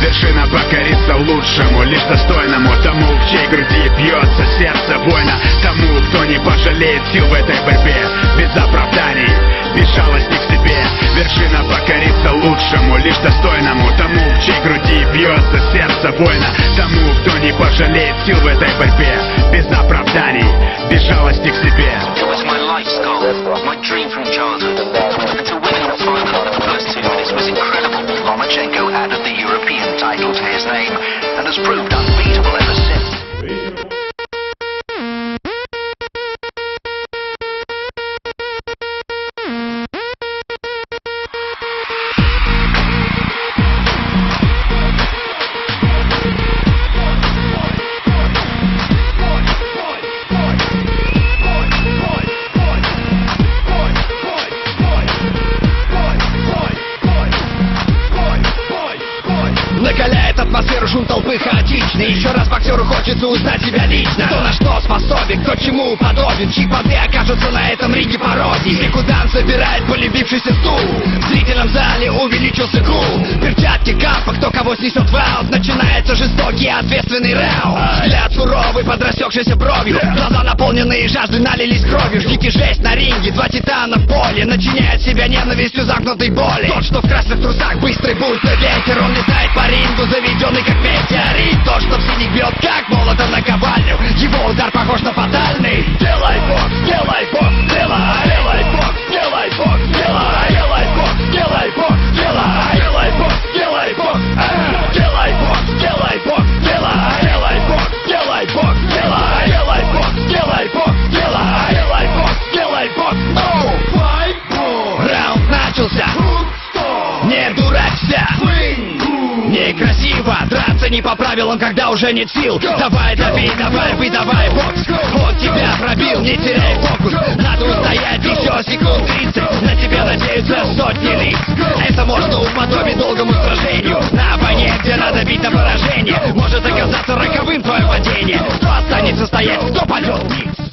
Вершина покорится лучшему, лишь достойному, тому, в чьей груди бьется сердце воина, тому, кто не пожалеет сил в этой борьбе, без оправданий, без жалости к себе. Вершина покорится лучшему, лишь достойному, тому, в чьей груди бьется сердце воина, тому, кто не пожалеет сил в этой борьбе, без оправданий, без жалости к себе. Lomachenko added the European title to his name and has proved unbeatable ever since. Накаляет атмосферу шум толпы хаотичный. Еще раз боксеру хочется узнать себя лично. Кто на что способен, кто чему подобен, чьи плоды окажутся на этом ринге пародии. Никудан собирает полюбившийся стул. В зрительном зале увеличился гул. Перчатки, капа, кто кого снесет в аут. Начинается жестокий ответственный раунд. Взгляд суровый, подрастекшийся бровью. Глаза наполненные жаждой налились кровью. Ждите жесть на ринге, два титана в поле. Начиняет себя ненавистью замкнутой боли. Тот, что в красных трусах, быстрый будто ветер. Он летает по рингу, заведенный как метеорит. Тот, что в синих бьет как молотом на ковальню. Его удар похож на фатальный. Делай бокс, делай бокс, делай бокс, делай бокс, делай бокс, делай бокс, делай бокс, делай бокс, делай бокс, делай бокс, делай бокс, делай бокс, делай бокс, делай бокс, делай бокс, делай бокс. Раунд начался. Не дуракся. Некрасиво драться не по правилам, когда уже нет сил. Давай, дави, давай, выдавай бокс. Он тебя пробил, не теряй фокус. Надо устоять еще секунд 30. На тебя надеются сотни лиц. Это можно уподобить долгому сражению. На войне, где надо бить на поражение. Может оказаться роковым твое падение. Кто останется стоять, кто падет вниз.